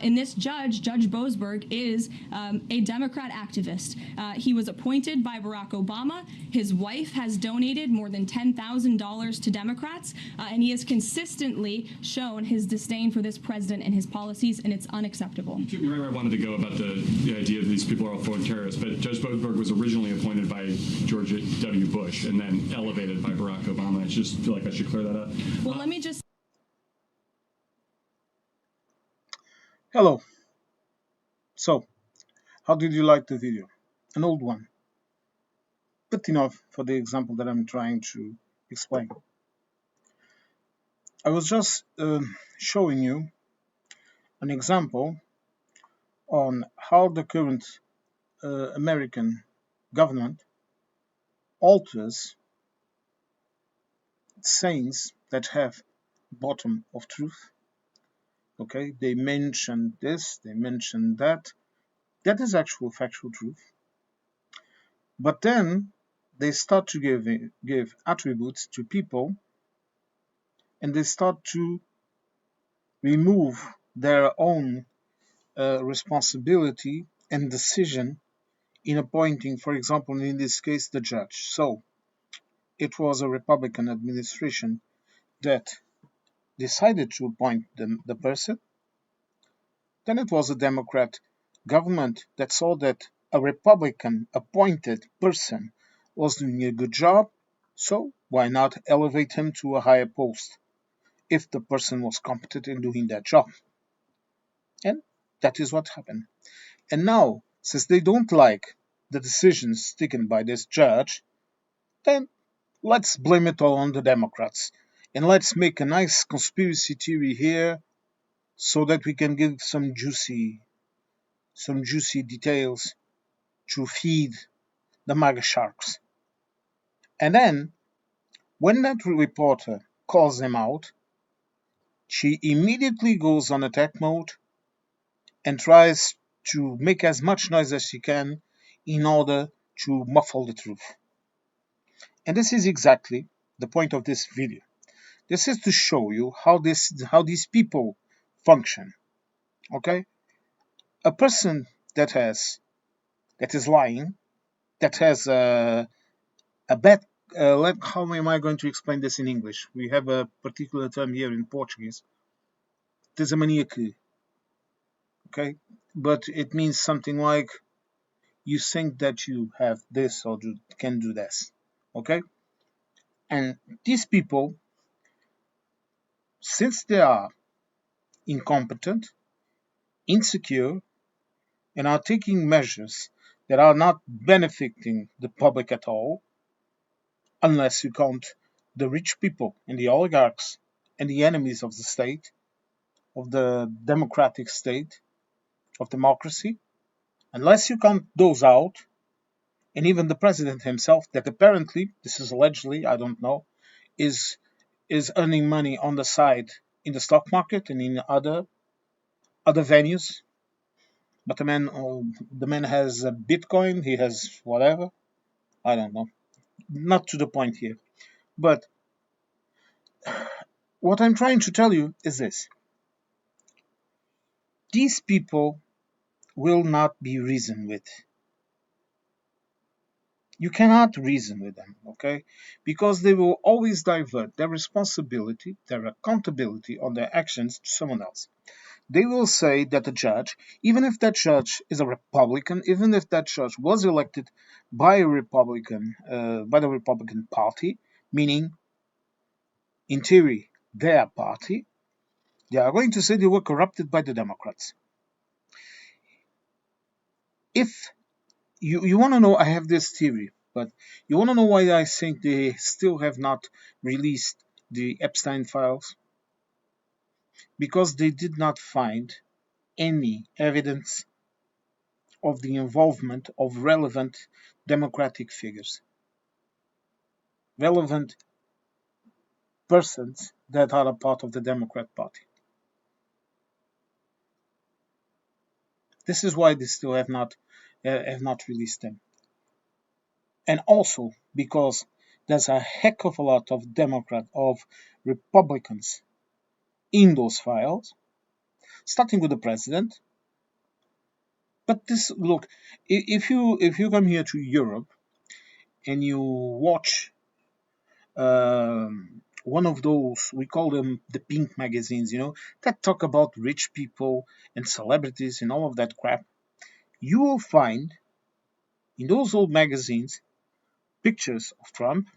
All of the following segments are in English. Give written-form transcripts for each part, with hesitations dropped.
And this judge, Judge Boasberg, is a Democrat activist. He was appointed by Barack Obama. His wife has donated more than $10,000 to Democrats, and he has consistently shown his disdain for this president and his policies, and it's unacceptable. You took me right where I wanted to go about the idea that these people are all foreign terrorists, but Judge Boasberg was originally appointed by George W. Bush and then elevated by Barack Obama. I just feel like I should clear that up. Well, let me just... Hello. So, how did you like the video? An old one, but enough for the example that I'm trying to explain. I was just showing you an example on how the current American government alters sayings that have bottom of truth. Okay, they mention this, they mention that. That is actual factual truth. But then they start to give attributes to people, and they start to remove their own responsibility and decision in appointing, for example, in this case, the judge. So it was a Republican administration that decided to appoint the person. Then it was a Democrat government that saw that a Republican appointed person was doing a good job, so why not elevate him to a higher post if the person was competent in doing that job? And that is what happened. And now, since they don't like the decisions taken by this judge, then let's blame it all on the Democrats. And let's make a nice conspiracy theory here so that we can give some juicy details to feed the MAGA sharks. And then, when that reporter calls them out, she immediately goes on attack mode and tries to make as much noise as she can in order to muffle the truth. And this is exactly the point of this video. This is to show you how these people function. Okay? A person that is lying, that has a bad how am I going to explain this in English? We have a particular term here in Portuguese. Desamaníaco. Okay? But it means something like you think that you have this or can do this. Okay? And these people, since they are incompetent, insecure, and are taking measures that are not benefiting the public at all, unless you count the rich people and the oligarchs and the enemies of the state, of the democratic state, of democracy, unless you count those out, and even the president himself, that apparently, this is allegedly, I don't know, is earning money on the side in the stock market and in other venues. But the man has a Bitcoin, he has whatever, I don't know. Not to the point here. But what I'm trying to tell you is this. These people will not be reasoned with. You cannot reason with them, okay? Because they will always divert their responsibility, their accountability on their actions to someone else. They will say that the judge, even if that judge is a Republican, even if that judge was elected by a Republican, by the Republican Party, meaning, in theory, their party, they are going to say they were corrupted by the Democrats. If you want to know, I have this theory, but you want to know why I think they still have not released the Epstein files? Because they did not find any evidence of the involvement of relevant democratic figures, relevant persons that are a part of the Democrat Party. This is why they still have not released them. And also because there's a heck of a lot of Republicans in those files. starting with the president. But this, look, if you come here to Europe and you watch one of those, we call them the pink magazines, that talk about rich people and celebrities and all of that crap, you will find in those old magazines pictures of Trump,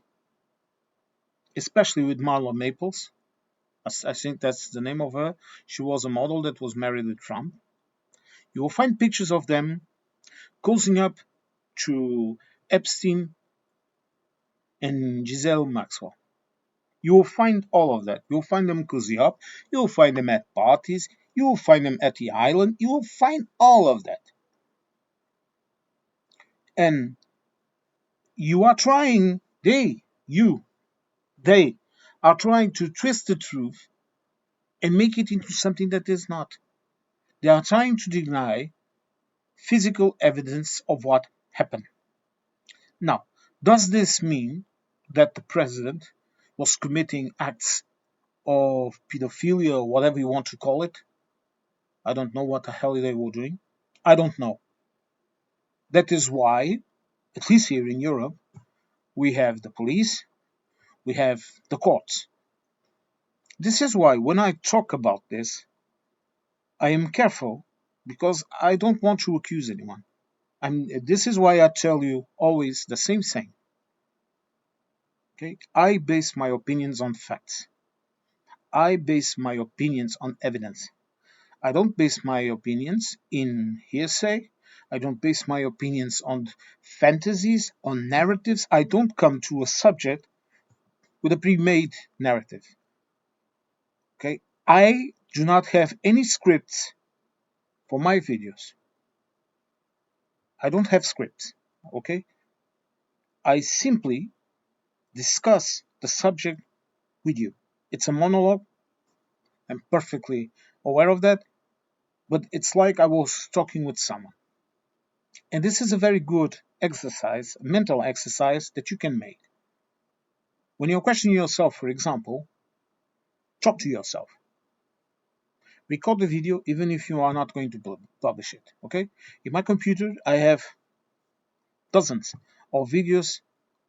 especially with Marla Maples. I think that's the name of her. She was a model that was married with Trump. You will find pictures of them cozying up to Epstein and Giselle Maxwell. You will find all of that. You'll find them cozy up. You'll find them at parties. You will find them at the island. You will find all of that. And you are trying, they are trying to twist the truth and make it into something that is not. They are trying to deny physical evidence of what happened. Now, does this mean that the president was committing acts of pedophilia or whatever you want to call it? I don't know what the hell they were doing. I don't know. That is why, at least here in Europe, we have the police, we have the courts. This is why when I talk about this, I am careful because I don't want to accuse anyone. This is why I tell you always the same thing. Okay? I base my opinions on facts. I base my opinions on evidence. I don't base my opinions in hearsay. I don't base my opinions on fantasies, on narratives. I don't come to a subject with a pre-made narrative. Okay? I do not have any scripts for my videos. I don't have scripts. Okay? I simply discuss the subject with you. It's a monologue. I'm perfectly aware of that. But it's like I was talking with someone. And this is a very good exercise, mental exercise that you can make. When you're questioning yourself, for example, talk to yourself. Record the video even if you are not going to publish it. Okay? In my computer, I have dozens of videos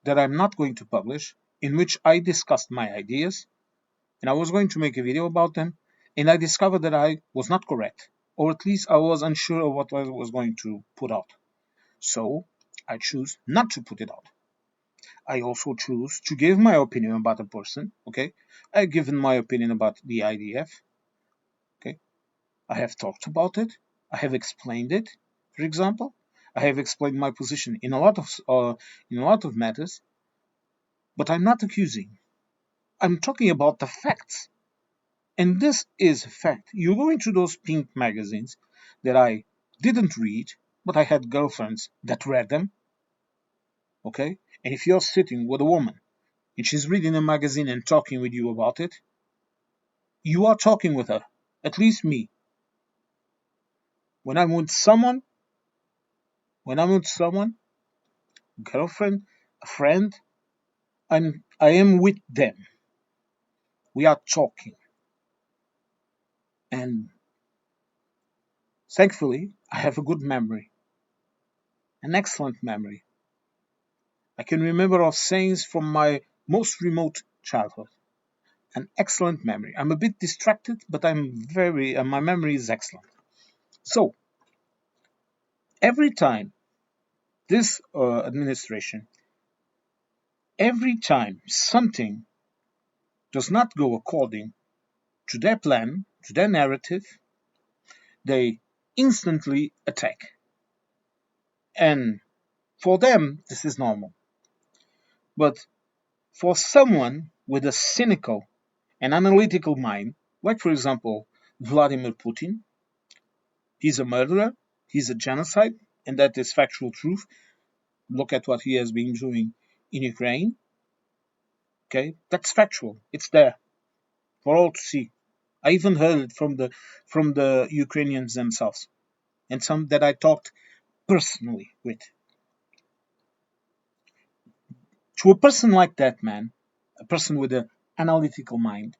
that I'm not going to publish in which I discussed my ideas and I was going to make a video about them and I discovered that I was not correct, or at least I was unsure of what I was going to put out. So I choose not to put it out. I also choose to give my opinion about a person. Okay, I've given my opinion about the IDF. Okay, I have talked about it. I have explained it. For example, I have explained my position in a lot of matters. But I'm not accusing. I'm talking about the facts. And this is a fact. You go into those pink magazines that I didn't read, but I had girlfriends that read them. Okay? And if you're sitting with a woman and she's reading a magazine and talking with you about it, you are talking with her. At least me. When I'm with someone, girlfriend, a friend, I am with them. We are talking. And thankfully, I have a good memory. An excellent memory. I can remember of sayings from my most remote childhood. An excellent memory. I'm a bit distracted, but my memory is excellent. So, every time this administration, every time something does not go according to their plan, to their narrative, they instantly attack. And for them, this is normal. But for someone with a cynical and analytical mind, like for example, Vladimir Putin, he's a murderer, he's a genocide, and that is factual truth. Look at what he has been doing in Ukraine. Okay, that's factual. It's there for all to see. I even heard it from the Ukrainians themselves, and some that I talked personally with. To a person like that, man, a person with an analytical mind,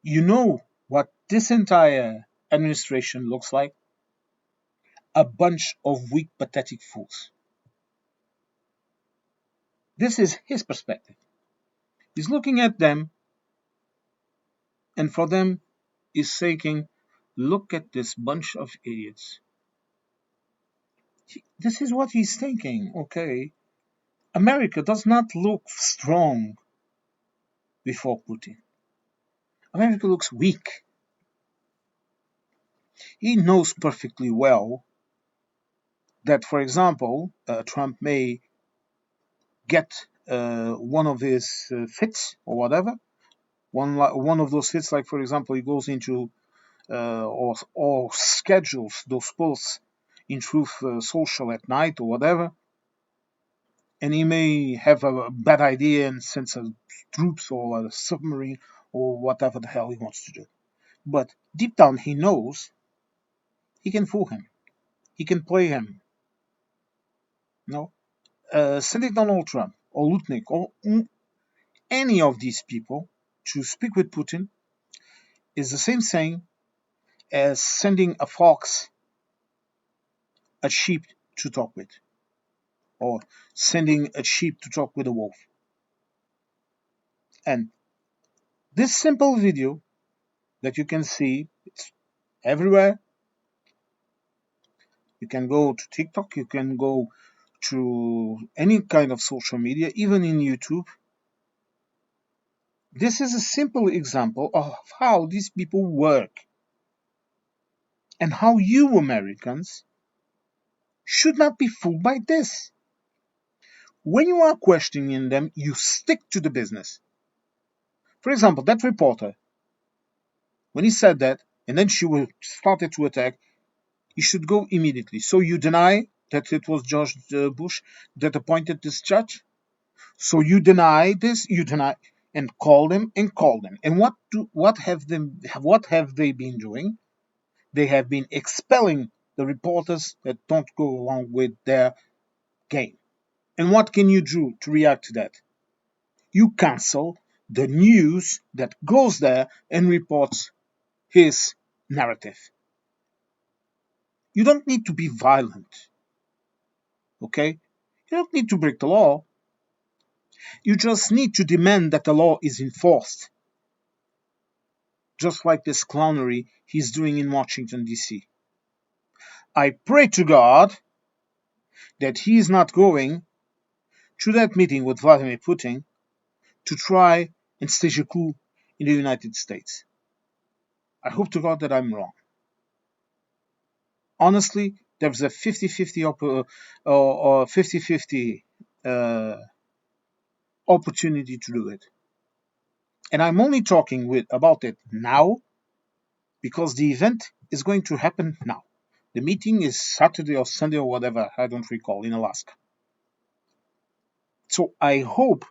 you know what this entire administration looks like? A bunch of weak, pathetic fools. This is his perspective. He's looking at them, and for them, he's saying, look at this bunch of idiots. This is what he's thinking, okay? America does not look strong before Putin. America looks weak. He knows perfectly well that, for example, Trump may get one of his fits or whatever. One of those fits, like for example, he goes into or schedules those posts in Truth Social at night or whatever, and he may have a bad idea and send some troops or a submarine or whatever the hell he wants to do. But deep down, he knows he can fool him. He can play him. No, sending Donald Trump or Lutnik or any of these people to speak with Putin is the same thing as sending a fox a sheep to talk with, or sending a sheep to talk with a wolf. And this simple video that you can see, it's everywhere. You can go to TikTok, you can go to any kind of social media, even in YouTube. This is a simple example of how these people work and how you Americans should not be fooled by this. When you are questioning them, you stick to the business. For example, that reporter, when he said that, and then she started to attack, he should go immediately. So you deny that it was George Bush that appointed this judge? So you deny this, you deny, and call them and call them. And what have they been doing? They have been expelling the reporters that don't go along with their game. And what can you do to react to that? You cancel the news that goes there and reports his narrative. You don't need to be violent, okay? You don't need to break the law. You just need to demand that the law is enforced. Just like this clownery he's doing in Washington, D.C. I pray to God that he is not going to that meeting with Vladimir Putin to try and stage a coup in the United States. I hope to God that I'm wrong. Honestly, there's a 50-50 opportunity to do it. And I'm only talking about it now because the event is going to happen now. The meeting is Saturday or Sunday or whatever, I don't recall, in Alaska. So I hope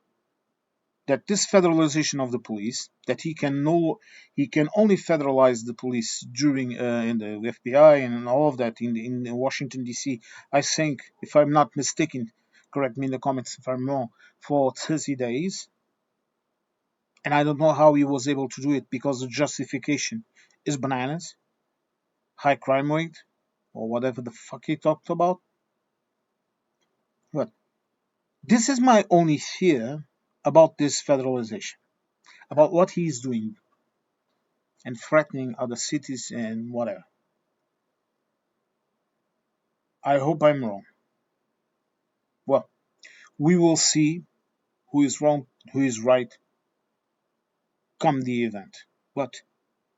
that this federalization of the police, that he can only federalize the police during in the FBI and all of that in Washington D.C. I think, if I'm not mistaken, correct me in the comments if I'm wrong, for 30 days. And I don't know how he was able to do it because the justification is bananas, high crime rate, or whatever the fuck he talked about. But this is my only fear about this federalization, about what he's doing and threatening other cities and whatever. I hope I'm wrong. Well, we will see who is wrong, who is right, come the event. But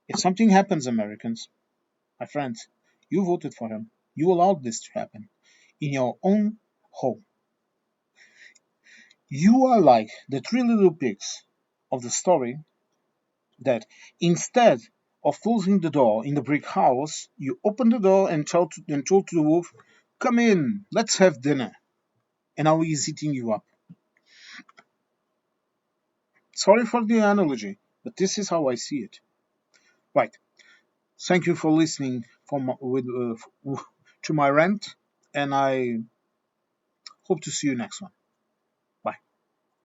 if something happens, Americans, my friends, you voted for him. You allowed this to happen in your own home. You are like the three little pigs of the story that instead of closing the door in the brick house, you opened the door and told to the wolf, come in, let's have dinner. And now he's eating you up. Sorry for the analogy, but this is how I see it. Right. Thank you for listening to my rant, and I hope to see you next one.